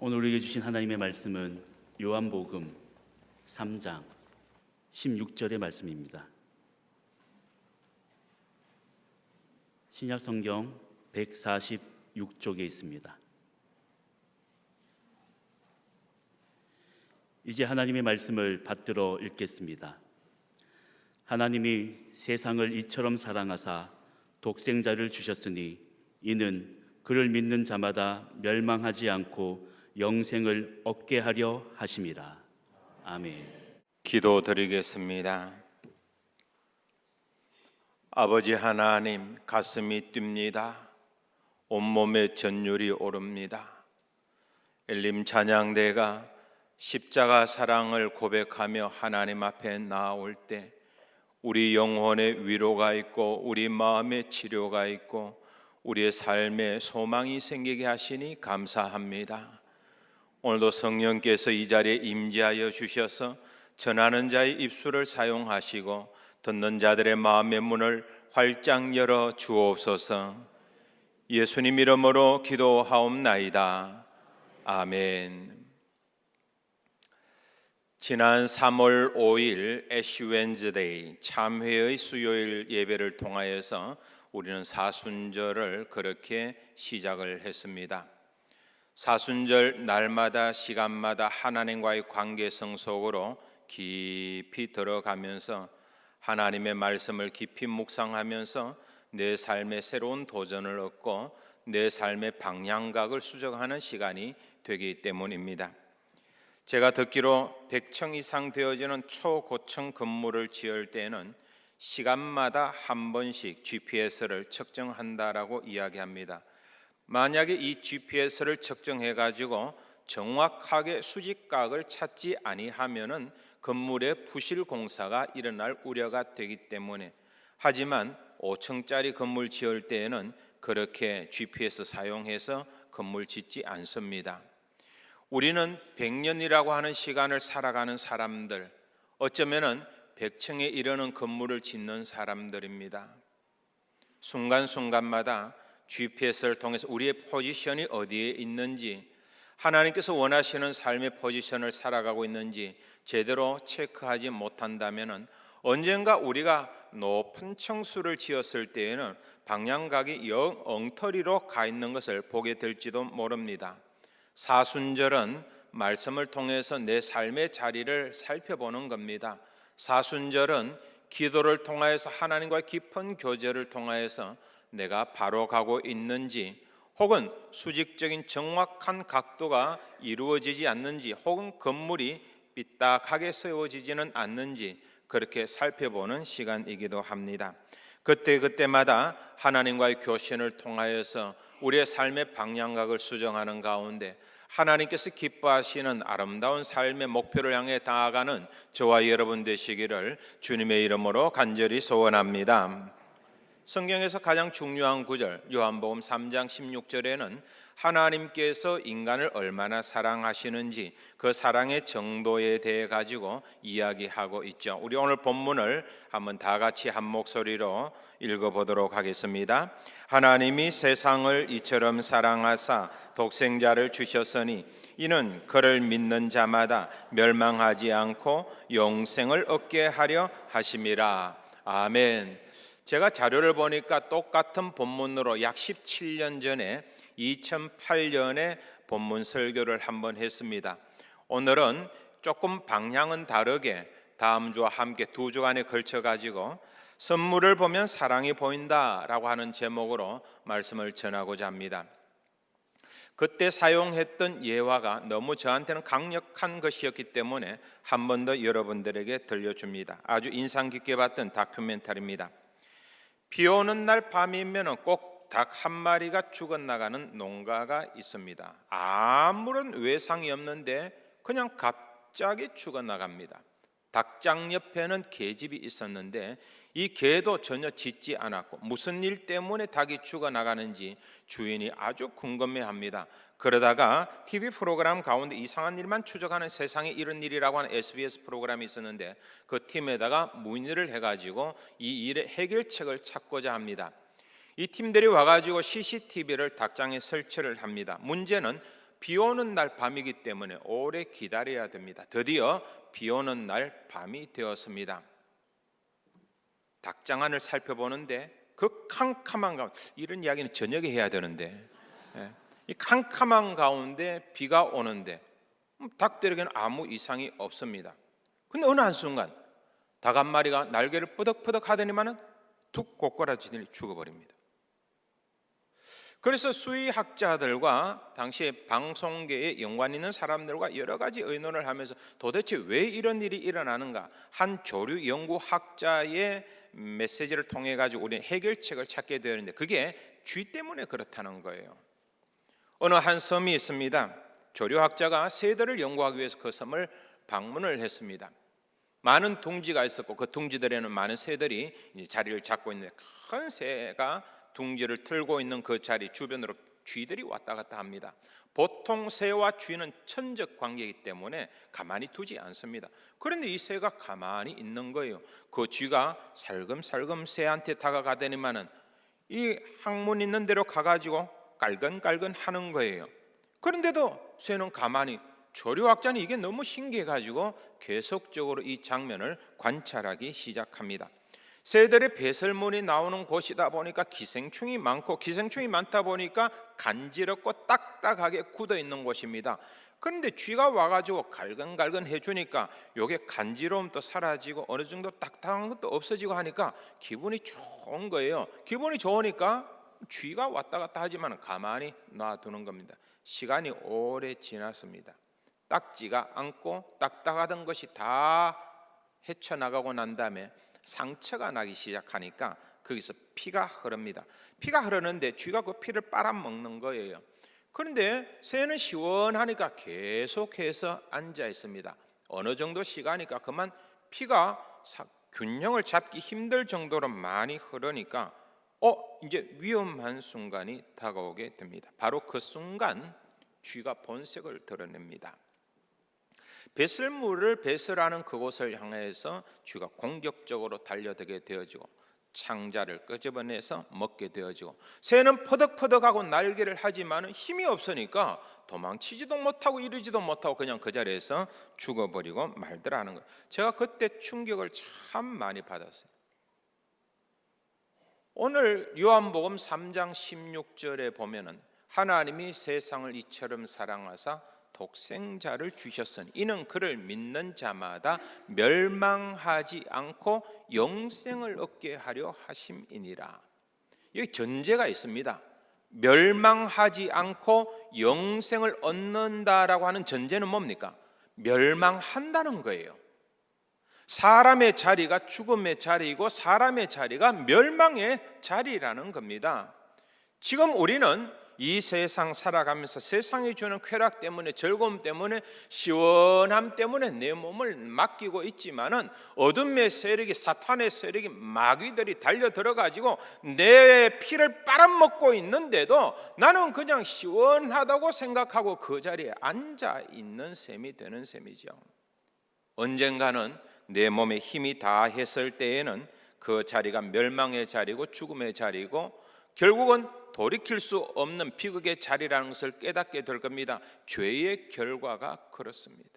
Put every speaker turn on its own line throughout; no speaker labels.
오늘 우리에게 주신 하나님의 말씀은 요한복음 3장 16절의 말씀입니다. 신약성경 146쪽에 있습니다. 이제 하나님의 말씀을 받들어 읽겠습니다. 하나님이 세상을 이처럼 사랑하사 독생자를 주셨으니 이는 그를 믿는 자마다 멸망하지 않고 영생을 얻게 하려 하심이라. 아멘.
기도드리겠습니다. 아버지 하나님, 가슴이 뜁니다. 온몸에 전율이 오릅니다. 엘림 찬양대가 십자가 사랑을 고백하며 하나님 앞에 나아올 때 우리 영혼에 위로가 있고 우리 마음에 치료가 있고 우리의 삶에 소망이 생기게 하시니 감사합니다. 오늘도 성령께서 이 자리에 임재하여 주셔서 전하는 자의 입술을 사용하시고 듣는 자들의 마음의 문을 활짝 열어 주옵소서. 예수님 이름으로 기도하옵나이다. 아멘. 지난 3월 5일 애쉬 웬즈데이 참회의 수요일 예배를 통하여서 우리는 사순절을 그렇게 시작을 했습니다. 사순절 날마다 시간마다 하나님과의 관계성 속으로 깊이 들어가면서 하나님의 말씀을 깊이 묵상하면서 내 삶의 새로운 도전을 얻고 내 삶의 방향각을 수정하는 시간이 되기 때문입니다. 제가 듣기로 100층 이상 되어지는 초고층 건물을 지을 때는 시간마다 한 번씩 GPS를 측정한다라고 이야기합니다. 만약에 이 GPS를 측정해 가지고 정확하게 수직각을 찾지 아니하면은 건물의 부실 공사가 일어날 우려가 되기 때문에, 하지만 5층짜리 건물 지을 때에는 그렇게 GPS 사용해서 건물 짓지 않습니다. 우리는 100년이라고 하는 시간을 살아가는 사람들, 어쩌면은 100층에 이르는 건물을 짓는 사람들입니다. 순간순간마다 GPS를 통해서 우리의 포지션이 어디에 있는지, 하나님께서 원하시는 삶의 포지션을 살아가고 있는지 제대로 체크하지 못한다면 언젠가 우리가 높은 층수를 지었을 때에는 방향각이 영 엉터리로 가 있는 것을 보게 될지도 모릅니다. 사순절은 말씀을 통해서 내 삶의 자리를 살펴보는 겁니다. 사순절은 기도를 통하여서 하나님과의 깊은 교제를 통하여서 내가 바로 가고 있는지, 혹은 수직적인 정확한 각도가 이루어지지 않는지, 혹은 건물이 삐딱하게 세워지지는 않는지 그렇게 살펴보는 시간이기도 합니다. 그때마다 하나님과의 교신을 통하여서 우리의 삶의 방향각을 수정하는 가운데 하나님께서 기뻐하시는 아름다운 삶의 목표를 향해 나아가는 저와 여러분 되시기를 주님의 이름으로 간절히 소원합니다. 성경에서 가장 중요한 구절, 요한복음 3장 16절에는 하나님께서 인간을 얼마나 사랑하시는지 그 사랑의 정도에 대해 가지고 이야기하고 있죠. 우리 오늘 본문을 한번 다 같이 한 목소리로 읽어보도록 하겠습니다. 하나님이 세상을 이처럼 사랑하사 독생자를 주셨으니 이는 그를 믿는 자마다 멸망하지 않고 영생을 얻게 하려 하심이라. 아멘. 제가 자료를 보니까 똑같은 본문으로 약 17년 전에 2008년에 본문 설교를 한번 했습니다. 오늘은 조금 방향은 다르게 다음 주와 함께 두 주간에 걸쳐 가지고 선물을 보면 사랑이 보인다라고 하는 제목으로 말씀을 전하고자 합니다. 그때 사용했던 예화가 너무 저한테는 강력한 것이었기 때문에 한 번 더 여러분들에게 들려줍니다. 아주 인상 깊게 봤던 다큐멘터리입니다. 비 오는 날 밤이면 꼭 닭 한 마리가 죽어나가는 농가가 있습니다. 아무런 외상이 없는데 그냥 갑자기 죽어나갑니다. 닭장 옆에는 개집이 있었는데 이 개도 전혀 짖지 않았고 무슨 일 때문에 닭이 죽어나가는지 주인이 아주 궁금해합니다. 그러다가 TV 프로그램 가운데 이상한 일만 추적하는 세상에 이런 일이라고 하는 SBS 프로그램이 있었는데 그 팀에다가 문의를 해가지고 이 일의 해결책을 찾고자 합니다. 이 팀들이 와가지고 CCTV를 닭장에 설치를 합니다. 문제는 비 오는 날 밤이기 때문에 오래 기다려야 됩니다. 드디어 비 오는 날 밤이 되었습니다. 닭장안을 살펴보는데 그 캄캄한 가운데, 이런 이야기는 저녁에 해야 되는데, 이 캄캄한 가운데 비가 오는데 닭들에게는 아무 이상이 없습니다. 근데 어느 한순간 닭 한 마리가 날개를 쁘덕쁘덕 하더니만은 툭 고꾸라지더니 죽어버립니다. 그래서 수의학자들과 당시에 방송계에 연관 있는 사람들과 여러 가지 의논을 하면서 도대체 왜 이런 일이 일어나는가, 한 조류 연구학자의 메시지를 통해 가지고 우리는 해결책을 찾게 되었는데, 그게 쥐 때문에 그렇다는 거예요. 어느 한 섬이 있습니다. 조류학자가 새들을 연구하기 위해서 그 섬을 방문을 했습니다. 많은 둥지가 있었고 그 둥지들에는 많은 새들이 이제 자리를 잡고 있는데, 큰 새가 둥지를 틀고 있는 그 자리 주변으로 쥐들이 왔다 갔다 합니다. 보통 새와 쥐는 천적 관계이기 때문에 가만히 두지 않습니다. 그런데 이 새가 가만히 있는 거예요. 그 쥐가 살금살금 새한테 다가가더니만은 이 항문 있는 데로 가가지고 깔근깔근 하는 거예요. 그런데도 새는 가만히, 조류학자는 이게 너무 신기해가지고 계속적으로 이 장면을 관찰하기 시작합니다. 새들의 배설물이 나오는 곳이다 보니까 기생충이 많고, 기생충이 많다 보니까 간지럽고 딱딱하게 굳어 있는 곳입니다. 그런데 쥐가 와가지고 갈근갈근 해주니까 요게 간지러움도 사라지고 어느 정도 딱딱한 것도 없어지고 하니까 기분이 좋은 거예요. 기분이 좋으니까 쥐가 왔다 갔다 하지만 가만히 놔두는 겁니다. 시간이 오래 지났습니다. 딱지가 않고 딱딱하던 것이 다 헤쳐나가고 난 다음에 상처가 나기 시작하니까 거기서 피가 흐릅니다. 피가 흐르는데 쥐가 그 피를 빨아먹는 거예요. 그런데 새는 시원하니까 계속해서 앉아 있습니다. 어느 정도 시간이니까 그만 피가 균형을 잡기 힘들 정도로 많이 흐르니까 이제 위험한 순간이 다가오게 됩니다. 바로 그 순간 쥐가 본색을 드러냅니다. 배설물을 배설하는 그곳을 향해서 쥐가 공격적으로 달려들게 되어지고 창자를 끄집어내서 먹게 되어지고, 새는 퍼덕퍼덕하고 날개를 하지만 힘이 없으니까 도망치지도 못하고 이러지도 못하고 그냥 그 자리에서 죽어버리고 말더라는 거예요. 제가 그때 충격을 참 많이 받았어요. 오늘 요한복음 3장 16절에 보면은 하나님이 세상을 이처럼 사랑하사 독생자를 주셨으니 이는 그를 믿는 자마다 멸망하지 않고 영생을 얻게 하려 하심이니라. 여기 전제가 있습니다. 멸망하지 않고 영생을 얻는다라고 하는 전제는 뭡니까? 멸망한다는 거예요. 사람의 자리가 죽음의 자리이고 사람의 자리가 멸망의 자리라는 겁니다. 지금 우리는 이 세상 살아가면서 세상이 주는 쾌락 때문에, 즐거움 때문에, 시원함 때문에 내 몸을 맡기고 있지만은 어둠의 세력이, 사탄의 세력이, 마귀들이 달려들어가지고 내 피를 빨아먹고 있는데도 나는 그냥 시원하다고 생각하고 그 자리에 앉아 있는 셈이 되는 셈이죠. 언젠가는 내 몸에 힘이 다했을 때에는 그 자리가 멸망의 자리고 죽음의 자리고 결국은 돌이킬 수 없는 비극의 자리라는 것을 깨닫게 될 겁니다. 죄의 결과가 그렇습니다.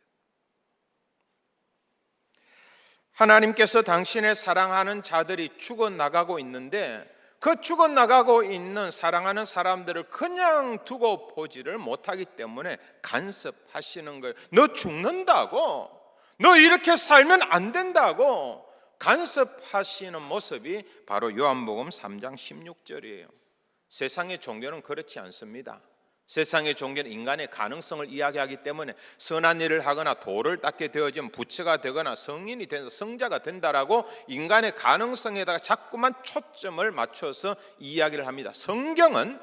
하나님께서 당신의 사랑하는 자들이 죽어나가고 있는데 그 죽어나가고 있는 사랑하는 사람들을 그냥 두고 보지를 못하기 때문에 간섭하시는 거예요. 너 죽는다고, 너 이렇게 살면 안 된다고 간섭하시는 모습이 바로 요한복음 3장 16절이에요. 세상의 종교는 그렇지 않습니다. 세상의 종교는 인간의 가능성을 이야기하기 때문에 선한 일을 하거나 돌을 닦게 되어지면 부처가 되거나 성인이 돼서 성자가 된다라고 인간의 가능성에다가 자꾸만 초점을 맞춰서 이야기를 합니다. 성경은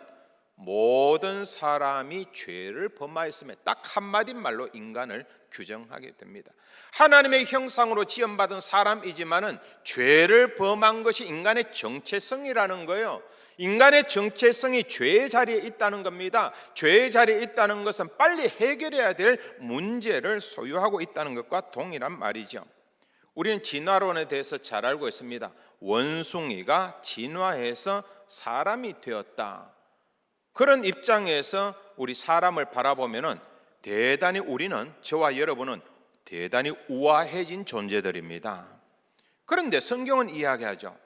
모든 사람이 죄를 범하였음에 딱 한마디 말로 인간을 규정하게 됩니다. 하나님의 형상으로 지음받은 사람이지만은 죄를 범한 것이 인간의 정체성이라는 거예요. 인간의 정체성이 죄의 자리에 있다는 겁니다. 죄의 자리에 있다는 것은 빨리 해결해야 될 문제를 소유하고 있다는 것과 동일한 말이죠. 우리는 진화론에 대해서 잘 알고 있습니다. 원숭이가 진화해서 사람이 되었다. 그런 입장에서 우리 사람을 바라보면은 대단히 우리는, 저와 여러분은 대단히 우아해진 존재들입니다. 그런데 성경은 이야기하죠.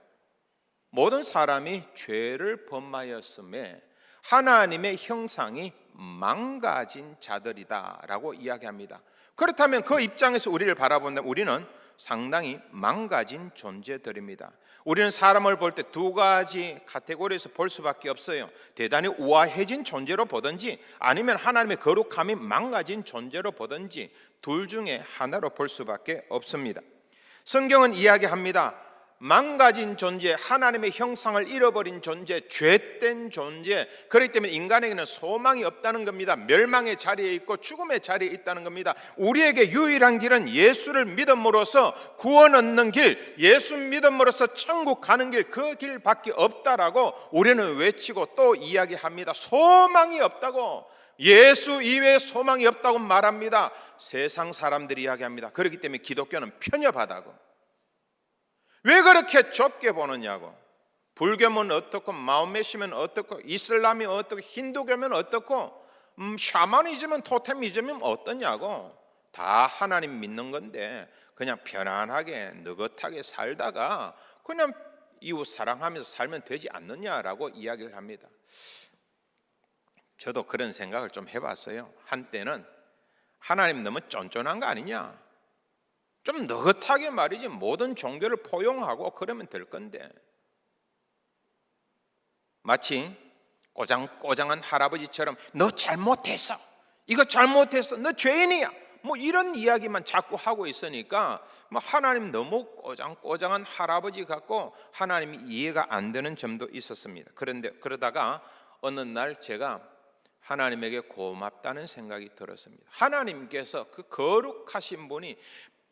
모든 사람이 죄를 범하였음에 하나님의 형상이 망가진 자들이다라고 이야기합니다. 그렇다면 그 입장에서 우리를 바라본다면 우리는 상당히 망가진 존재들입니다. 우리는 사람을 볼 때 두 가지 카테고리에서 볼 수밖에 없어요. 대단히 우아해진 존재로 보든지 아니면 하나님의 거룩함이 망가진 존재로 보든지 둘 중에 하나로 볼 수밖에 없습니다. 성경은 이야기합니다. 망가진 존재, 하나님의 형상을 잃어버린 존재, 죄된 존재, 그렇기 때문에 인간에게는 소망이 없다는 겁니다. 멸망의 자리에 있고 죽음의 자리에 있다는 겁니다. 우리에게 유일한 길은 예수를 믿음으로써 구원 얻는 길, 예수 믿음으로써 천국 가는 길, 그 길밖에 없다라고 우리는 외치고 또 이야기합니다. 소망이 없다고, 예수 이외에 소망이 없다고 말합니다. 세상 사람들이 이야기합니다. 그렇기 때문에 기독교는 편협하다고. 왜 그렇게 좁게 보느냐고. 불교면 어떻고, 마오메시면 어떻고, 이슬람이 어떻고, 힌두교면 어떻고, 샤머니즘은, 토테미즘은 어떠냐고. 다 하나님 믿는 건데 그냥 편안하게 느긋하게 살다가 그냥 이웃 사랑하면서 살면 되지 않느냐라고 이야기를 합니다. 저도 그런 생각을 좀 해봤어요. 한때는 하나님 너무 쫀쫀한 거 아니냐, 좀 느긋하게 말이지 모든 종교를 포용하고 그러면 될 건데, 마치 꼬장꼬장한 할아버지처럼 너 잘못했어, 이거 잘못했어, 너 죄인이야, 뭐 이런 이야기만 자꾸 하고 있으니까 뭐 하나님 너무 꼬장꼬장한 할아버지 같고 하나님이 이해가 안 되는 점도 있었습니다. 그런데 그러다가 어느 날 제가 하나님에게 고맙다는 생각이 들었습니다. 하나님께서 그 거룩하신 분이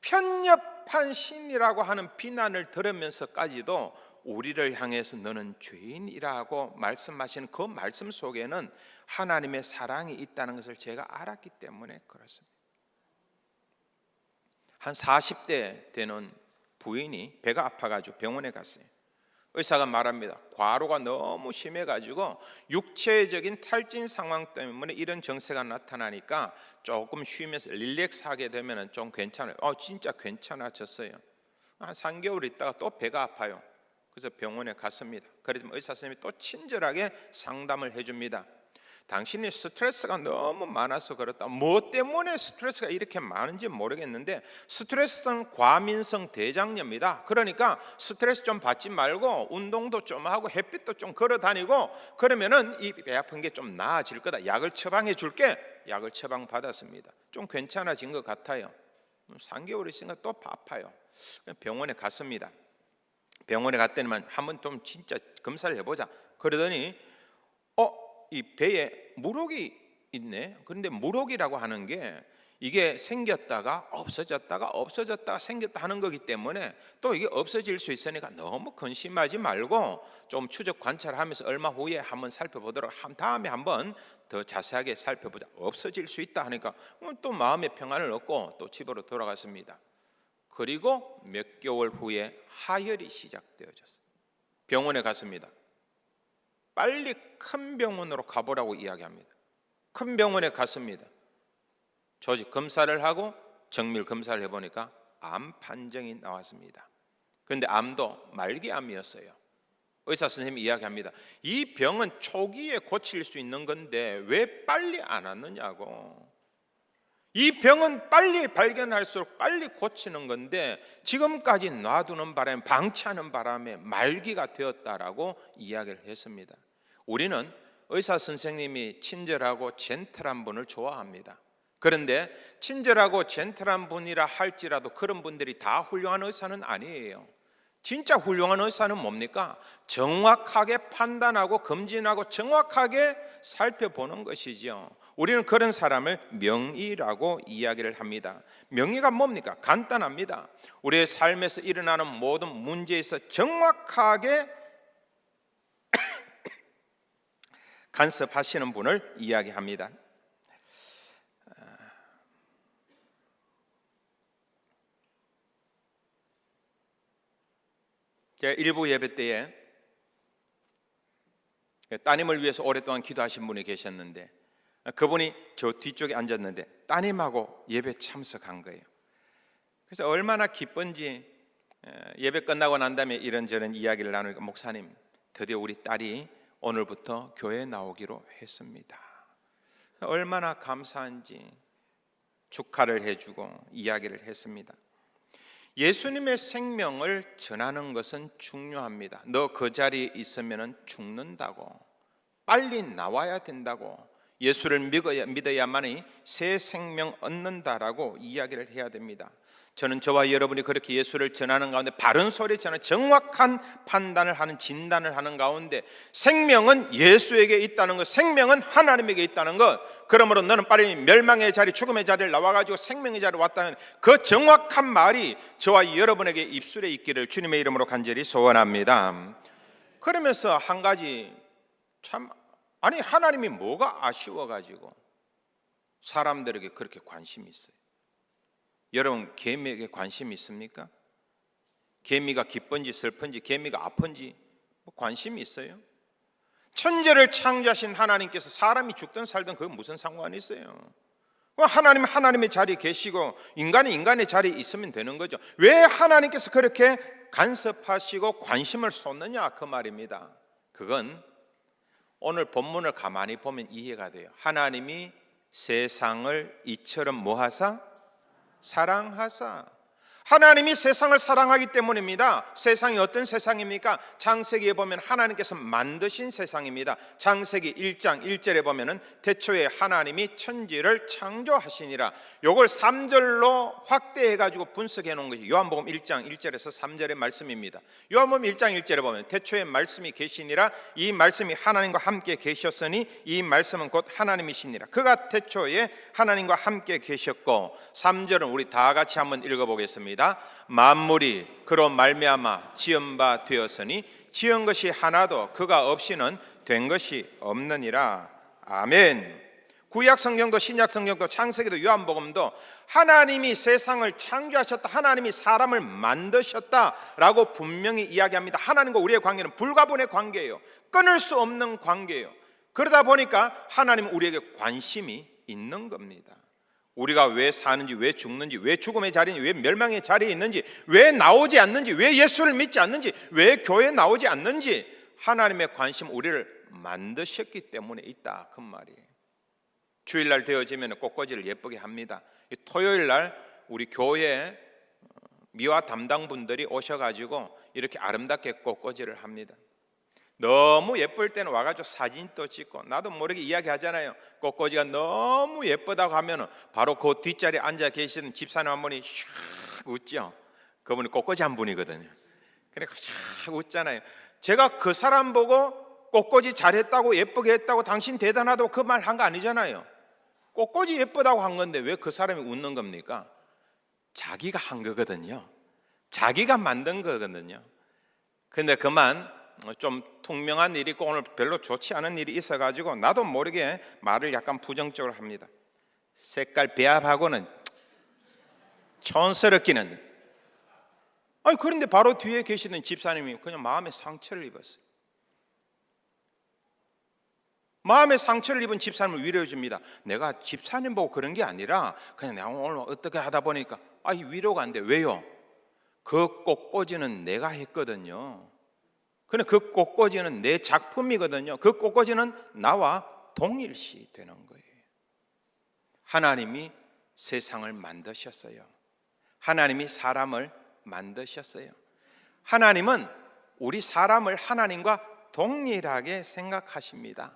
편협한 신이라고 하는 비난을 들으면서까지도 우리를 향해서 너는 죄인이라고 말씀하시는 그 말씀 속에는 하나님의 사랑이 있다는 것을 제가 알았기 때문에 그렇습니다. 한 40대 되는 부인이 배가 아파가지고 병원에 갔어요. 의사가 말합니다. 과로가 너무 심해가지고 육체적인 탈진 상황 때문에 이런 증세가 나타나니까 조금 쉬면서 릴렉스하게 되면 좀 괜찮아요. 진짜 괜찮아졌어요. 한 3개월 있다가 또 배가 아파요. 그래서 병원에 갔습니다. 그랬더니 의사 선생님이 또 친절하게 상담을 해줍니다. 당신이 스트레스가 너무 많아서 그렇다. 뭐 때문에 스트레스가 이렇게 많은지 모르겠는데 스트레스성 과민성 대장염이다. 그러니까 스트레스 좀 받지 말고 운동도 좀 하고 햇빛도 좀 걸어 다니고 그러면은 이 배 아픈 게 좀 나아질 거다. 약을 처방해 줄게. 약을 처방 받았습니다. 좀 괜찮아진 것 같아요. 3개월 있으니까 또 아파요. 병원에 갔습니다. 병원에 갔더니만 한번 좀 진짜 검사를 해보자. 그러더니 이 배에 물혹이 있네. 그런데 물혹이라고 하는 게 이게 생겼다가 없어졌다가 생겼다 하는 거기 때문에 또 이게 없어질 수 있으니까 너무 근심하지 말고 좀 추적 관찰하면서 얼마 후에 한번 살펴보도록 한 다음에 한번 더 자세하게 살펴보자. 없어질 수 있다 하니까 또 마음의 평안을 얻고 또 집으로 돌아갔습니다. 그리고 몇 개월 후에 하혈이 시작되어졌어요. 병원에 갔습니다. 빨리 큰 병원으로 가보라고 이야기합니다. 큰 병원에 갔습니다. 조직 검사를 하고 정밀 검사를 해보니까 암 판정이 나왔습니다. 그런데 암도 말기암이었어요. 의사 선생님이 이야기합니다. 이 병은 초기에 고칠 수 있는 건데 왜 빨리 안 왔느냐고. 이 병은 빨리 발견할수록 빨리 고치는 건데 지금까지 놔두는 바람에, 방치하는 바람에 말기가 되었다라고 이야기를 했습니다. 우리는 의사 선생님이 친절하고 젠틀한 분을 좋아합니다. 그런데 친절하고 젠틀한 분이라 할지라도 그런 분들이 다 훌륭한 의사는 아니에요. 진짜 훌륭한 의사는 뭡니까? 정확하게 판단하고 검진하고 정확하게 살펴보는 것이죠. 우리는 그런 사람을 명의라고 이야기를 합니다. 명의가 뭡니까? 간단합니다. 우리의 삶에서 일어나는 모든 문제에서 정확하게 간섭하시는 분을 이야기합니다. 제가 일부 예배 때에 따님을 위해서 오랫동안 기도하신 분이 계셨는데 그분이 저 뒤쪽에 앉았는데 따님하고 예배 참석한 거예요. 그래서 얼마나 기쁜지 예배 끝나고 난 다음에 이런저런 이야기를 나누니까 목사님, 드디어 우리 딸이 오늘부터 교회에 나오기로 했습니다. 얼마나 감사한지 축하를 해주고 이야기를 했습니다. 예수님의 생명을 전하는 것은 중요합니다. 너 그 자리에 있으면 죽는다고, 빨리 나와야 된다고, 예수를 믿어야만이 새 생명 얻는다라고 이야기를 해야 됩니다. 저는 저와 여러분이 그렇게 예수를 전하는 가운데 바른 소리 전하는 정확한 판단을 하는, 진단을 하는 가운데 생명은 예수에게 있다는 것, 생명은 하나님에게 있다는 것, 그러므로 너는 빨리 멸망의 자리, 죽음의 자리를 나와가지고 생명의 자리에 왔다는 그 정확한 말이 저와 여러분에게 입술에 있기를 주님의 이름으로 간절히 소원합니다. 그러면서 한 가지 아니 하나님이 뭐가 아쉬워가지고 사람들에게 그렇게 관심이 있어요? 여러분 개미에게 관심이 있습니까? 개미가 기쁜지 슬픈지, 개미가 아픈지 뭐 관심이 있어요? 천지를 창조하신 하나님께서 사람이 죽든 살든 그건 무슨 상관이 있어요? 하나님 하나님의 자리에 계시고 인간이 인간의 자리에 있으면 되는 거죠. 왜 하나님께서 그렇게 간섭하시고 관심을 쏟느냐 그 말입니다. 그건 오늘 본문을 가만히 보면 이해가 돼요. 하나님이 세상을 이처럼 뭐하사? 사랑하사. 하나님이 세상을 사랑하기 때문입니다. 세상이 어떤 세상입니까? 창세기에 보면 하나님께서 만드신 세상입니다. 창세기 1장 1절에 보면은 태초에 하나님이 천지를 창조하시니라. 요걸 3절로 확대해 가지고 분석해 놓은 것이 요한복음 1장 1절에서 3절의 말씀입니다. 요한복음 1장 1절에 보면 태초에 말씀이 계시니라. 이 말씀이 하나님과 함께 계셨으니 이 말씀은 곧 하나님이시니라. 그가 태초에 하나님과 함께 계셨고, 3절은 우리 다 같이 한번 읽어보겠습니다. 만물이 그로 말미암아 지은 바 되었으니 지은 것이 하나도 그가 없이는 된 것이 없느니라. 아멘. 구약 성경도 신약 성경도 창세기도 요한복음도 하나님이 세상을 창조하셨다, 하나님이 사람을 만드셨다라고 분명히 이야기합니다. 하나님과 우리의 관계는 불가분의 관계예요. 끊을 수 없는 관계예요. 그러다 보니까 하나님은 우리에게 관심이 있는 겁니다. 우리가 왜 사는지, 왜 죽는지, 왜 죽음의 자리인지, 왜 멸망의 자리에 있는지, 왜 나오지 않는지, 왜 예수를 믿지 않는지, 왜 교회에 나오지 않는지, 하나님의 관심 우리를 만드셨기 때문에 있다 그 말이에요. 주일날 되어지면 꽃꽂이를 예쁘게 합니다. 토요일날 우리 교회 미화 담당분들이 오셔가지고 이렇게 아름답게 꽃꽂이를 합니다. 너무 예쁠 때는 와가지고 사진도 찍고, 나도 모르게 이야기하잖아요. 꽃꽂이가 너무 예쁘다고 하면 바로 그 뒷자리에 앉아 계시는 집사님 한 분이 샥 웃죠. 그분이 꽃꽂이 한 분이거든요. 그러니까 샥 웃잖아요. 제가 그 사람 보고 꽃꽂이 잘했다고, 예쁘게 했다고, 당신 대단하다고 그 말 한 거 아니잖아요. 꽃꽂이 예쁘다고 한 건데 왜 그 사람이 웃는 겁니까? 자기가 한 거거든요. 자기가 만든 거거든요. 근데 그만 좀 퉁명한 일이 있고 오늘 별로 좋지 않은 일이 있어가지고 나도 모르게 말을 약간 부정적으로 합니다. 색깔 배합하고는 촌스럽기는. 아니 그런데 바로 뒤에 계시는 집사님이 그냥 마음에 상처를 입었어요. 마음에 상처를 입은 집사님을 위로해 줍니다. 내가 집사님 보고 그런 게 아니라 그냥 내가 오늘 어떻게 하다 보니까 위로가 안 돼. 왜요? 그 꽃꽂이는 내가 했거든요. 근데 그 꽃꽂이는 내 작품이거든요. 그 꽃꽂이는 나와 동일시 되는 거예요. 하나님이 세상을 만드셨어요. 하나님이 사람을 만드셨어요. 하나님은 우리 사람을 하나님과 동일하게 생각하십니다.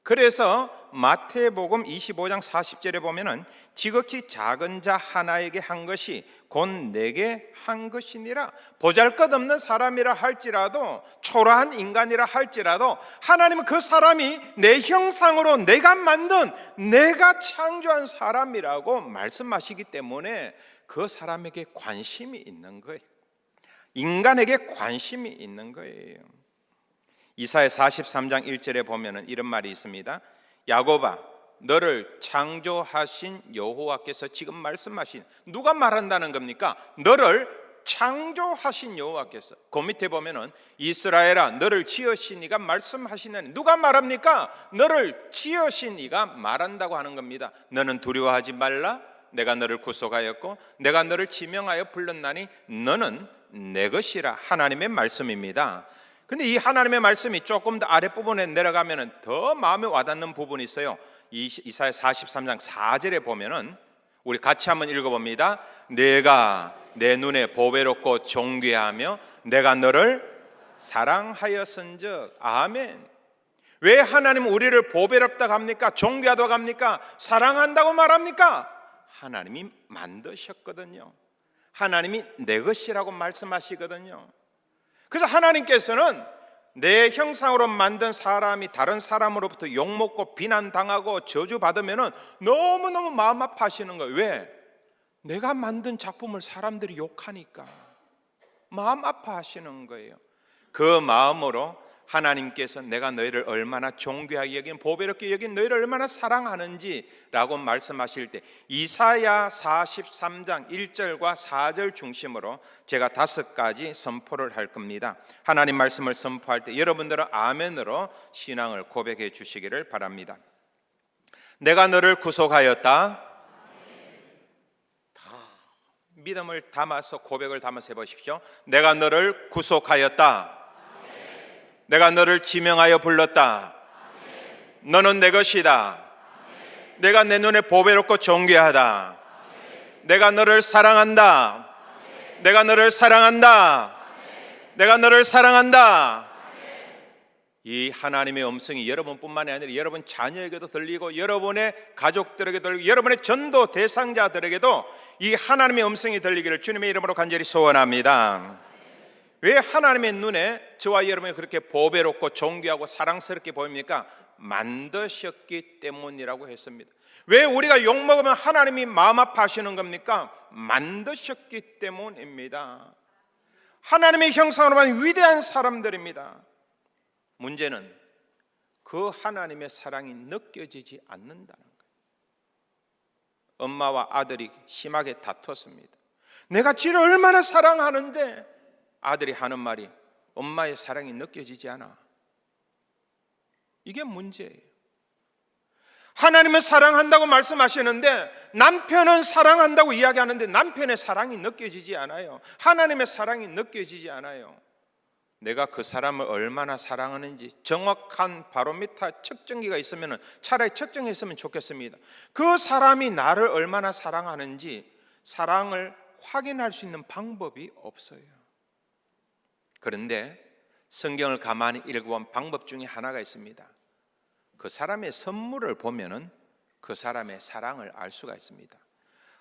그래서 마태복음 25장 40절에 보면은 지극히 작은 자 하나에게 한 것이 곧 내게 한 것이니라. 보잘것없는 사람이라 할지라도, 초라한 인간이라 할지라도 하나님은 그 사람이 내 형상으로 내가 만든, 내가 창조한 사람이라고 말씀하시기 때문에 그 사람에게 관심이 있는 거예요. 인간에게 관심이 있는 거예요. 이사야 43장 1절에 보면은 이런 말이 있습니다. 야곱아, 너를 창조하신 여호와께서 지금 말씀하신, 누가 말한다는 겁니까? 너를 창조하신 여호와께서, 그 밑에 보면은 이스라엘아 너를 지으신 이가 말씀하시나니, 누가 말합니까? 너를 지으신 이가 말한다고 하는 겁니다. 너는 두려워하지 말라, 내가 너를 구속하였고 내가 너를 지명하여 불렀나니 너는 내 것이라. 하나님의 말씀입니다. 근데 이 하나님의 말씀이 조금 더 아랫부분에 내려가면은 더 마음에 와닿는 부분이 있어요. 이사야 43장 4절에 보면은, 우리 같이 한번 읽어봅니다. 내가 내 눈에 보배롭고 존귀하며 내가 너를 사랑하였은즉. 아멘. 왜 하나님은 우리를 보배롭다고 합니까? 존귀하다고 합니까? 사랑한다고 말합니까? 하나님이 만드셨거든요. 하나님이 내 것이라고 말씀하시거든요. 그래서 하나님께서는 내 형상으로 만든 사람이 다른 사람으로부터 욕먹고 비난당하고 저주받으면 너무너무 마음 아파하시는 거예요. 왜? 내가 만든 작품을 사람들이 욕하니까 마음 아파하시는 거예요. 그 마음으로 하나님께서 내가 너희를 얼마나 존귀하게 여긴, 보배롭게 여긴 너희를 얼마나 사랑하는지라고 말씀하실 때, 이사야 43장 1절과 4절 중심으로 제가 5가지 선포를 할 겁니다. 하나님 말씀을 선포할 때 여러분들은 아멘으로 신앙을 고백해 주시기를 바랍니다. 내가 너를 구속하였다. 믿음을 담아서, 고백을 담아서 해보십시오. 내가 너를 구속하였다. 내가 너를 지명하여 불렀다. 너는 내 것이다. 내가 내 눈에 보배롭고 존귀하다. 내가 너를 사랑한다. 내가 너를 사랑한다. 내가 너를 사랑한다. 이 하나님의 음성이 여러분뿐만이 아니라 여러분 자녀에게도 들리고 여러분의 가족들에게도 들리고 여러분의 전도 대상자들에게도 이 하나님의 음성이 들리기를 주님의 이름으로 간절히 소원합니다. 왜 하나님의 눈에 저와 여러분이 그렇게 보배롭고 존귀하고 사랑스럽게 보입니까? 만드셨기 때문이라고 했습니다. 왜 우리가 욕먹으면 하나님이 마음 아파하시는 겁니까? 만드셨기 때문입니다. 하나님의 형상으로 만든 위대한 사람들입니다. 문제는 그 하나님의 사랑이 느껴지지 않는다는 거예요. 엄마와 아들이 심하게 다퉜습니다. 내가 지를 얼마나 사랑하는데 아들이 하는 말이 엄마의 사랑이 느껴지지 않아. 이게 문제예요. 하나님은 사랑한다고 말씀하시는데 남편은 사랑한다고 이야기하는데 남편의 사랑이 느껴지지 않아요. 하나님의 사랑이 느껴지지 않아요. 내가 그 사람을 얼마나 사랑하는지 정확한 바로미터 측정기가 있으면 차라리 측정했으면 좋겠습니다. 그 사람이 나를 얼마나 사랑하는지 사랑을 확인할 수 있는 방법이 없어요. 그런데 성경을 가만히 읽어본 방법 중에 하나가 있습니다. 그 사람의 선물을 보면은 그 사람의 사랑을 알 수가 있습니다.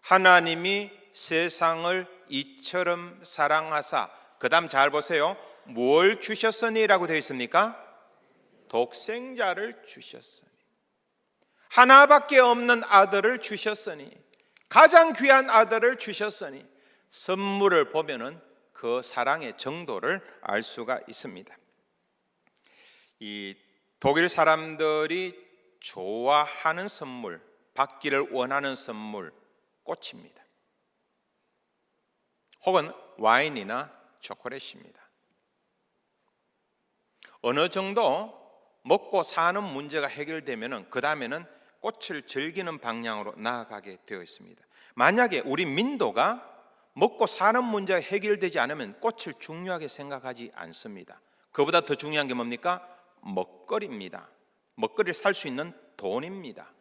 하나님이 세상을 이처럼 사랑하사, 그 다음 잘 보세요. 뭘 주셨으니라고 되어 있습니까? 독생자를 주셨으니, 하나밖에 없는 아들을 주셨으니, 가장 귀한 아들을 주셨으니, 선물을 보면은 그 사랑의 정도를 알 수가 있습니다. 이 독일 사람들이 좋아하는 선물, 받기를 원하는 선물, 꽃입니다. 혹은 와인이나 초콜릿입니다. 어느 정도 먹고 사는 문제가 해결되면 그 다음에는 꽃을 즐기는 방향으로 나아가게 되어 있습니다. 만약에 우리 민도가 먹고 사는 문제가 해결되지 않으면 꽃을 중요하게 생각하지 않습니다. 그보다 더 중요한 게 뭡니까? 먹거리입니다. 먹거리를 살 수 있는 돈입니다.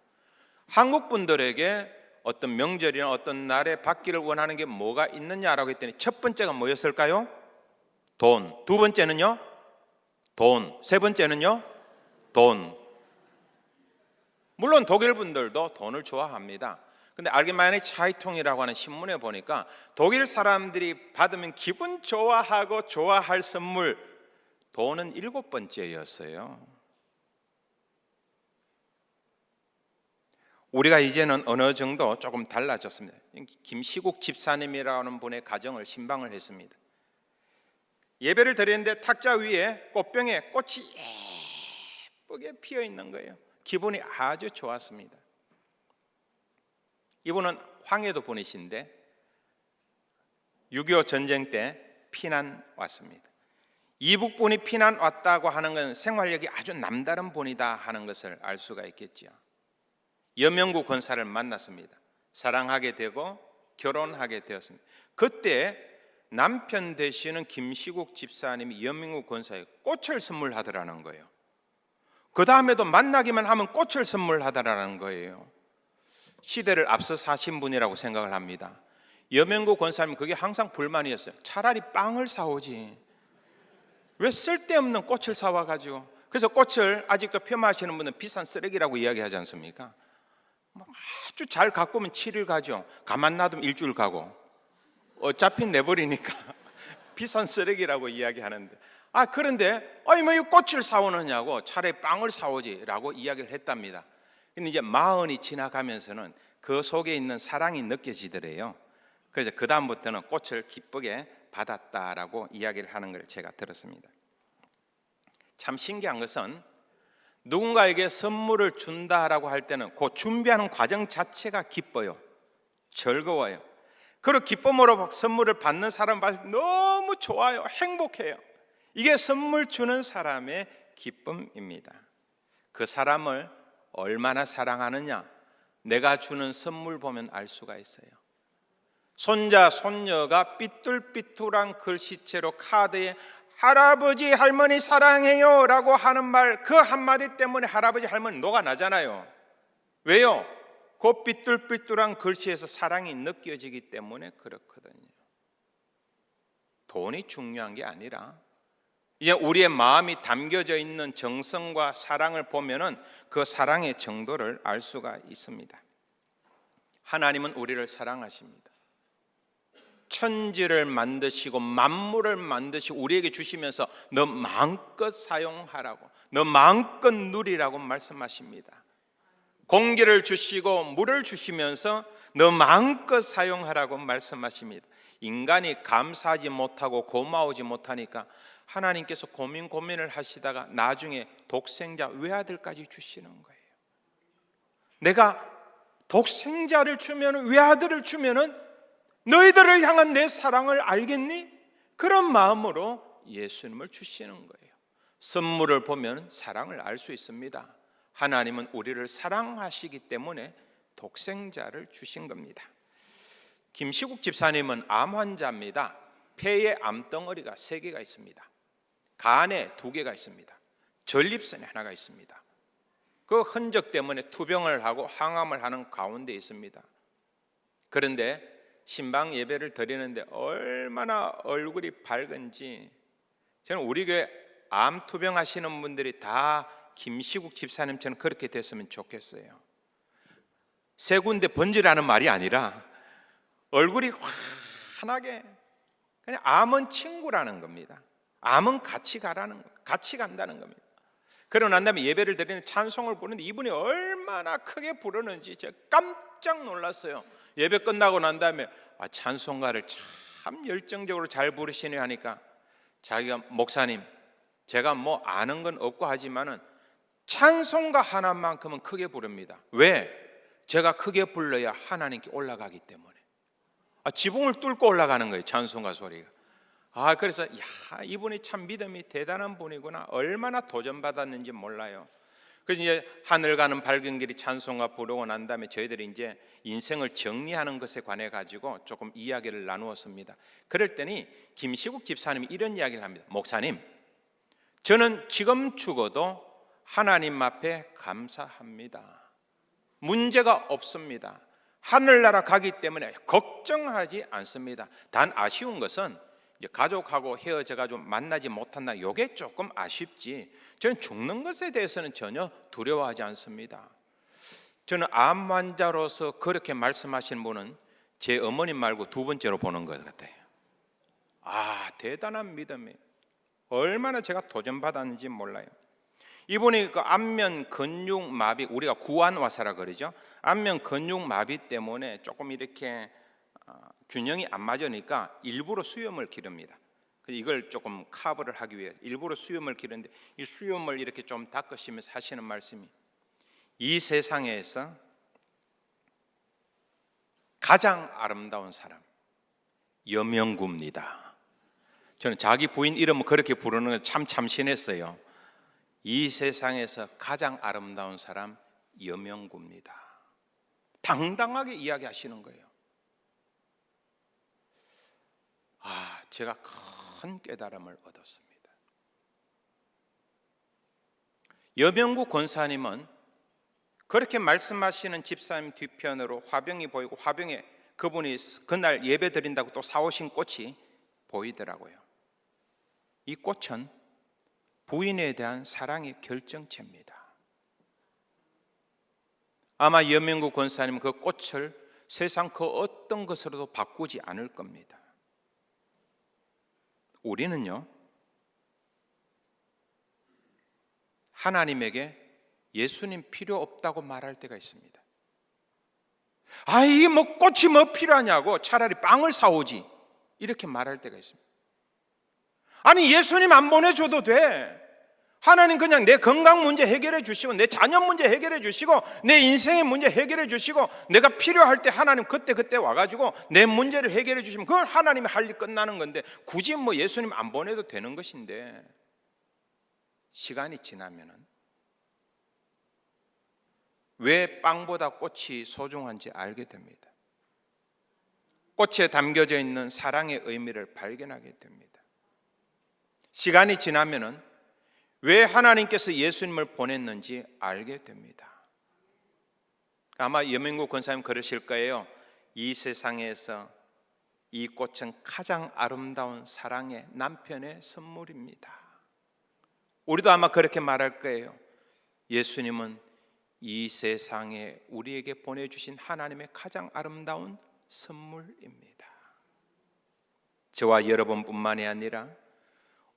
한국 분들에게 어떤 명절이나 어떤 날에 받기를 원하는 게 뭐가 있느냐라고 했더니 첫 번째가 뭐였을까요? 돈. 두 번째는요? 돈. 세 번째는요? 돈. 물론 독일 분들도 돈을 좋아합니다. 근데 알게마인의 차이통이라고 하는 신문에 보니까 독일 사람들이 받으면 기분 좋아하고 좋아할 선물, 돈은 7번째였어요. 우리가 이제는 어느 정도 조금 달라졌습니다. 김시국 집사님이라는 분의 가정을 신방을 했습니다. 예배를 드렸는데 탁자 위에 꽃병에 꽃이 예쁘게 피어 있는 거예요. 기분이 아주 좋았습니다. 이분은 황해도 분이신데 6.25 전쟁 때 피난 왔습니다. 이북 분이 피난 왔다고 하는 건 생활력이 아주 남다른 분이다 하는 것을 알 수가 있겠지요. 여명구 권사를 만났습니다. 사랑하게 되고 결혼하게 되었습니다. 그때 남편 되시는 김시국 집사님이 여명구 권사에 꽃을 선물하더라는 거예요. 그 다음에도 만나기만 하면 꽃을 선물하더라는 거예요. 시대를 앞서 사신 분이라고 생각을 합니다. 여명구 권사님 그게 항상 불만이었어요. 차라리 빵을 사오지 왜 쓸데없는 꽃을 사와가지고. 그래서 꽃을 아직도 폄하하시는 분은 비싼 쓰레기라고 이야기하지 않습니까? 아주 잘 가꾸면 7일 가죠. 가만 놔두면 일주일 가고 어차피 내버리니까 비싼 쓰레기라고 이야기하는데, 그런데 뭐 이 꽃을 사오느냐고 차라리 빵을 사오지라고 이야기를 했답니다. 근데 이제 마흔이 지나가면서는 그 속에 있는 사랑이 느껴지더래요. 그래서 그 다음부터는 꽃을 기쁘게 받았다라고 이야기를 하는 걸 제가 들었습니다. 참 신기한 것은 누군가에게 선물을 준다라고 할 때는 그 준비하는 과정 자체가 기뻐요. 즐거워요. 그리고 기쁨으로 선물을 받는 사람 너무 좋아요. 행복해요. 이게 선물 주는 사람의 기쁨입니다. 그 사람을 얼마나 사랑하느냐 내가 주는 선물 보면 알 수가 있어요. 손자 손녀가 삐뚤삐뚤한 글씨체로 카드에 할아버지 할머니 사랑해요 라고 하는 말, 그 한마디 때문에 할아버지 할머니 녹아나잖아요. 왜요? 그 삐뚤삐뚤한 글씨에서 사랑이 느껴지기 때문에 그렇거든요. 돈이 중요한 게 아니라 이제 우리의 마음이 담겨져 있는 정성과 사랑을 보면은 그 사랑의 정도를 알 수가 있습니다. 하나님은 우리를 사랑하십니다. 천지를 만드시고 만물을 만드시고 우리에게 주시면서 너 마음껏 사용하라고, 너 마음껏 누리라고 말씀하십니다. 공기를 주시고 물을 주시면서 너 마음껏 사용하라고 말씀하십니다. 인간이 감사하지 못하고 고마우지 못하니까 하나님께서 고민을 하시다가 나중에 독생자 외아들까지 주시는 거예요. 내가 독생자를 주면, 외아들을 주면은 너희들을 향한 내 사랑을 알겠니? 그런 마음으로 예수님을 주시는 거예요. 선물을 보면 사랑을 알 수 있습니다. 하나님은 우리를 사랑하시기 때문에 독생자를 주신 겁니다. 김시국 집사님은 암 환자입니다. 폐에 암덩어리가 3개가 있습니다. 간에 2개가 있습니다. 전립선에 하나가 있습니다. 그 흔적 때문에 투병을 하고 항암을 하는 가운데 있습니다. 그런데 신방 예배를 드리는데 얼마나 얼굴이 밝은지, 저는 우리 교회 암 투병하시는 분들이 다 김시국 집사님처럼 그렇게 됐으면 좋겠어요. 3군데 번지라는 말이 아니라 얼굴이 환하게, 그냥 암은 친구라는 겁니다. 암은 같이 가라는 거, 같이 간다는 겁니다. 그러고 난 다음에 예배를 드리는 찬송을 부르는데 이분이 얼마나 크게 부르는지 제가 깜짝 놀랐어요. 예배 끝나고 난 다음에 찬송가를 참 열정적으로 잘 부르시네 하니까 자기가 목사님, 제가 뭐 아는 건 없고 하지만은 찬송가 하나만큼은 크게 부릅니다. 왜? 제가 크게 불러야 하나님께 올라가기 때문에. 지붕을 뚫고 올라가는 거예요, 찬송가 소리가. 그래서 이분이 참 믿음이 대단한 분이구나. 얼마나 도전받았는지 몰라요. 그래서 이제 하늘 가는 밝은 길이 찬송가 부르고 난 다음에 저희들이 이제 인생을 정리하는 것에 관해 가지고 조금 이야기를 나누었습니다. 그럴 때니 김시국 집사님이 이런 이야기를 합니다. 목사님, 저는 지금 죽어도 하나님 앞에 감사합니다. 문제가 없습니다. 하늘나라 가기 때문에 걱정하지 않습니다. 단 아쉬운 것은 이제 가족하고 헤어져가지고 만나지 못한다. 이게 조금 아쉽지. 저는 죽는 것에 대해서는 전혀 두려워하지 않습니다. 저는 암 환자로서 그렇게 말씀하시는 분은 제 어머님 말고 2번째로 보는 것 같아요. 대단한 믿음이에요. 얼마나 제가 도전받았는지 몰라요. 이분이 그 안면 근육 마비, 우리가 구안와사라 그러죠. 안면 근육 마비 때문에 조금 이렇게 균형이 안 맞으니까 일부러 수염을 기릅니다. 이걸 조금 커버를 하기 위해 일부러 수염을 기르는데, 이 수염을 이렇게 좀 닦으시면서 하시는 말씀이, 이 세상에서 가장 아름다운 사람, 여명구입니다. 저는 자기 부인 이름을 그렇게 부르는 게 참 참신했어요. 이 세상에서 가장 아름다운 사람 여명구입니다. 당당하게 이야기하시는 거예요. 제가 큰 깨달음을 얻었습니다. 여명구 권사님은 그렇게 말씀하시는 집사님 뒤편으로 화병이 보이고 화병에 그분이 그날 예배 드린다고 또 사오신 꽃이 보이더라고요. 이 꽃은 부인에 대한 사랑의 결정체입니다. 아마 여명구 권사님은 그 꽃을 세상 그 어떤 것으로도 바꾸지 않을 겁니다. 우리는요, 하나님에게 예수님 필요 없다고 말할 때가 있습니다. 이게 뭐 꽃이 뭐 필요하냐고, 차라리 빵을 사오지, 이렇게 말할 때가 있습니다. 아니, 예수님 안 보내줘도 돼. 하나님 그냥 내 건강 문제 해결해 주시고, 내 자녀 문제 해결해 주시고, 내 인생의 문제 해결해 주시고, 내가 필요할 때 하나님 그때 와가지고 내 문제를 해결해 주시면 그건 하나님의 할 일 끝나는 건데, 굳이 뭐 예수님 안 보내도 되는 것인데, 시간이 지나면은 왜 빵보다 꽃이 소중한지 알게 됩니다. 꽃에 담겨져 있는 사랑의 의미를 발견하게 됩니다. 시간이 지나면은 왜 하나님께서 예수님을 보냈는지 알게 됩니다. 아마 여명구 권사님 그러실 거예요. 이 세상에서 이 꽃은 가장 아름다운 사랑의 남편의 선물입니다. 우리도 아마 그렇게 말할 거예요. 예수님은 이 세상에 우리에게 보내주신 하나님의 가장 아름다운 선물입니다. 저와 여러분뿐만이 아니라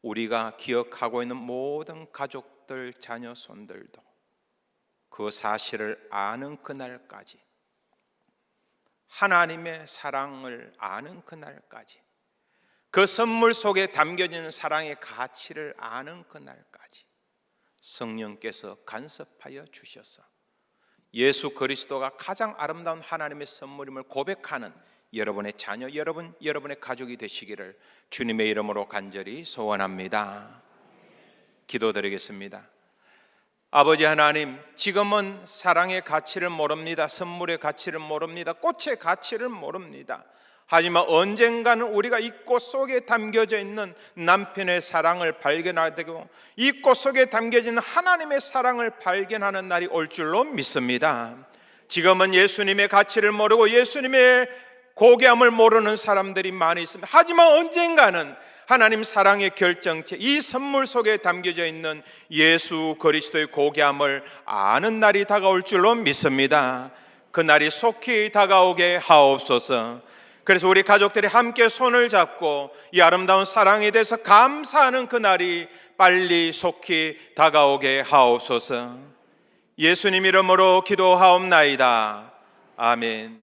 우리가 기억하고 있는 모든 가족들, 자녀, 손들도 그 사실을 아는 그날까지, 하나님의 사랑을 아는 그날까지, 그 선물 속에 담겨지는 사랑의 가치를 아는 그날까지 성령께서 간섭하여 주셔서 예수 그리스도가 가장 아름다운 하나님의 선물임을 고백하는 여러분의 자녀, 여러분의 가족이 되시기를 주님의 이름으로 간절히 소원합니다. 기도드리겠습니다. 아버지 하나님, 지금은 사랑의 가치를 모릅니다. 선물의 가치를 모릅니다. 꽃의 가치를 모릅니다. 하지만 언젠가는 우리가 이 꽃 속에 담겨져 있는 남편의 사랑을 발견하게 되고 이 꽃 속에 담겨진 하나님의 사랑을 발견하는 날이 올 줄로 믿습니다. 지금은 예수님의 가치를 모르고 예수님의 고귀함을 모르는 사람들이 많이 있습니다. 하지만 언젠가는 하나님 사랑의 결정체, 이 선물 속에 담겨져 있는 예수 그리스도의 고귀함을 아는 날이 다가올 줄로 믿습니다. 그 날이 속히 다가오게 하옵소서. 그래서 우리 가족들이 함께 손을 잡고 이 아름다운 사랑에 대해서 감사하는 그 날이 빨리 속히 다가오게 하옵소서. 예수님 이름으로 기도하옵나이다. 아멘.